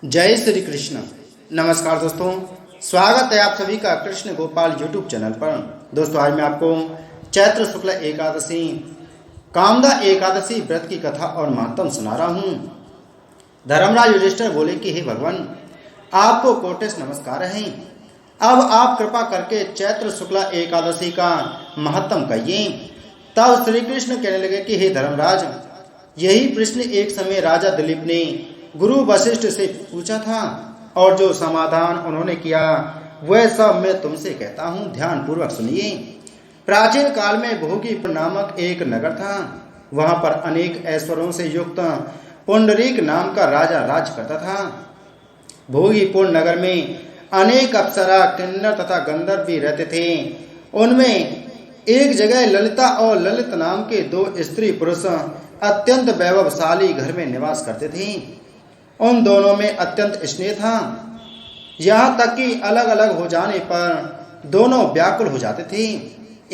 जय श्री कृष्ण। नमस्कार दोस्तों, स्वागत है आप सभी का कृष्ण गोपाल यूट्यूब चैनल पर। दोस्तों, आज मैं आपको चैत्र शुक्ल एकादशी कामदा एकादशी व्रत की कथा और महत्व सुना रहा हूँ। धर्मराज युधिष्ठिर बोले कि हे भगवान, आपको कोटिश नमस्कार हैं। अब आप कृपा करके चैत्र शुक्ल एकादशी का महत्व कहिए। तब श्री कृष्ण कहने लगे कि हे धर्मराज, यही प्रश्न एक समय राजा दिलीप ने गुरु वशिष्ठ से पूछा था और जो समाधान उन्होंने किया वह सब मैं तुमसे कहता हूँ, ध्यान पूर्वक सुनिए। प्राचीन काल में भोगीपुर नामक एक नगर था। वहां पर अनेक ऐश्वर्यों से युक्त पुंडरीक नाम का राजा राज करता था। भोगीपुर नगर में अनेक अप्सरा, किन्नर तथा गंधर्व भी रहते थे। उनमें एक जगह ललिता और ललित नाम के दो स्त्री पुरुष अत्यंत वैभवशाली घर में निवास करते थे। उन दोनों में अत्यंत स्नेह था, यहाँ तक कि अलग अलग हो जाने पर दोनों व्याकुल हो जाते थे।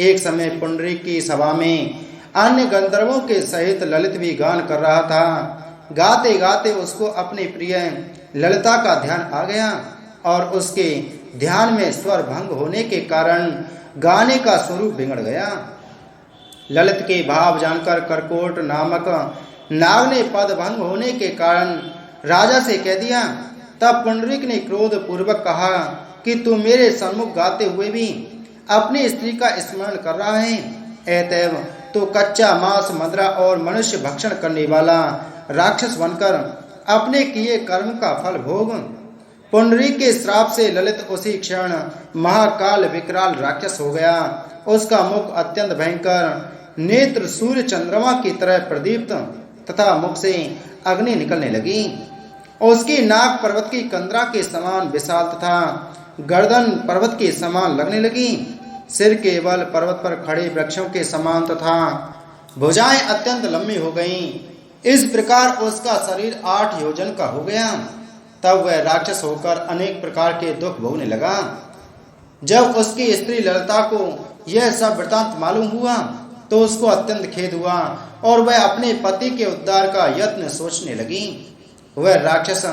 एक समय पुंडरीक की सभा में अन्य गंधर्वों के सहित ललित भी गान कर रहा था। गाते गाते उसको अपनी प्रिय ललिता का ध्यान आ गया और उसके ध्यान में स्वर भंग होने के कारण गाने का स्वरूप बिगड़ गया। ललित के भाव जानकर करकोट नामक नाग ने पद भंग होने के कारण राजा से कह दिया। तब पुंडरीक ने क्रोध पूर्वक कहा कि तू मेरे सम्मुख गाते हुए भी अपनी स्त्री का स्मरण कर रहा है। अतएव तो कच्चा मांस, मदिरा और मनुष्य भक्षण करने वाला राक्षस बनकर अपने किए कर्म का फल भोग। पुंडरीक के श्राप से ललित उसी क्षण महाकाल विकराल राक्षस हो गया। उसका मुख अत्यंत भयंकर, नेत्र सूर्य चंद्रमा की तरह प्रदीप्त तथा मुख से अग्नि निकलने लगी। उसकी नाक पर्वत की कंदरा के समान विशाल तथा गर्दन पर्वत के समान लगने लगी। सिर के बल पर्वत पर खड़े वृक्षों के समान तथा भुजाएं अत्यंत लंबी हो गईं। इस प्रकार उसका शरीर 8 योजन का हो गया। तब वह राक्षस होकर अनेक प्रकार के दुख भोगने लगा। जब उसकी स्त्री ललिता को यह सब वृतांत मालूम हुआ तो उसको अत्यंत खेद हुआ और वह अपने पति के उद्धार का यत्न सोचने लगी। वह राक्षस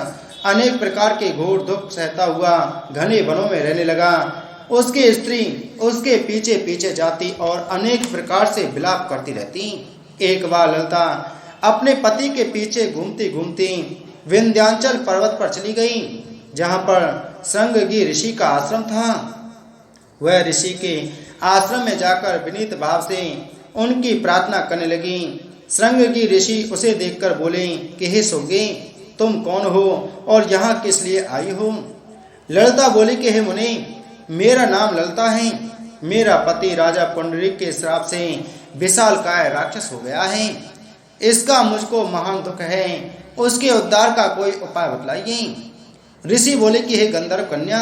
अनेक प्रकार के घोर दुख सहता हुआ घने वनों में रहने लगा। उसकी स्त्री उसके पीछे पीछे जाती और अनेक प्रकार से विलाप करती रहती। एक बार ललिता अपने पति के पीछे घूमती घूमती विंध्याचल पर्वत पर चली गई, जहाँ पर श्रृंगी ऋषि का आश्रम था। वह ऋषि के आश्रम में जाकर विनीत भाव से उनकी प्रार्थना करने लगी। श्रृंगी ऋषि उसे देखकर बोले कि हे सुगे, तुम कौन हो और यहाँ किस लिए आई हो? ललिता बोली कि हे मुनि, मेरा नाम ललिता है। मेरा पति राजा पुंडरीक के श्राप से विशालकाय राक्षस हो गया है। इसका मुझको महान दुख है। उसके उद्धार का कोई उपाय बतलाइए। ऋषि बोले कि हे गंधर्व कन्या,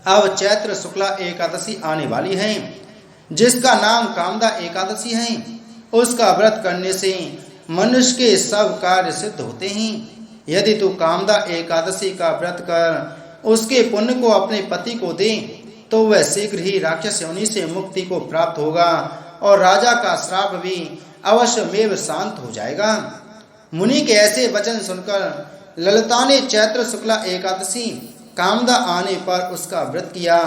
अब चैत्र शुक्ला एकादशी आने वाली है, जिसका नाम कामदा एकादशी है। उसका व्रत करने से मनुष्य के सब कार्य सिद्ध होते हैं। यदि तू कामदा एकादशी का व्रत कर उसके पुण्य को अपने पति को दे तो वह शीघ्र ही राक्षस योनि से मुक्ति को प्राप्त होगा और राजा का श्राप भी अवश्यमेव शांत हो जाएगा। मुनि के ऐसे वचन सुनकर ललिता ने चैत्र शुक्ला एकादशी कामदा आने पर उसका व्रत किया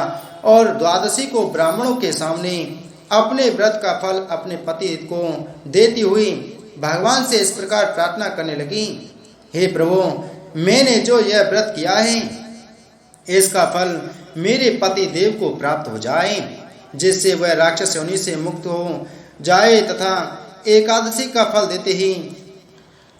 और द्वादशी को ब्राह्मणों के सामने अपने व्रत का फल अपने पति को देती हुई भगवान से इस प्रकार प्रार्थना करने लगी। हे प्रभु, मैंने जो यह व्रत किया है इसका फल मेरे पति देव को प्राप्त हो जाए, जिससे वह राक्षस योनि से मुक्त हो जाए तथा एकादशी का फल देते ही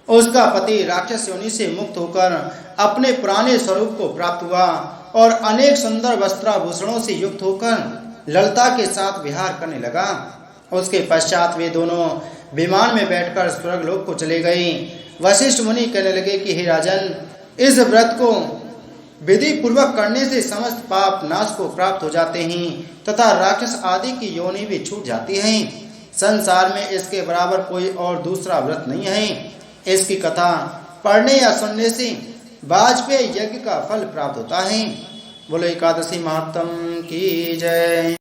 उसका पति राक्षस योनि से मुक्त होकर अपने पुराने स्वरूप को प्राप्त हुआ और अनेक सुंदर वस्त्राभूषणों से युक्त होकर ललिता के साथ विहार करने लगा। उसके पश्चात वे दोनों विमान में बैठकर स्वर्गलोक को चले गए। वशिष्ठ मुनि कहने लगे कि हे राजन, इस व्रत को विधि पूर्वक करने से समस्त पाप नाश को प्राप्त हो जाते हैं तथा राक्षस आदि की योनि भी छूट जाती है। संसार में इसके बराबर कोई और दूसरा व्रत नहीं है। इसकी कथा पढ़ने या सुनने से वाजपेयी यज्ञ का फल प्राप्त होता है। बोलो एकादशी महात्म की जय।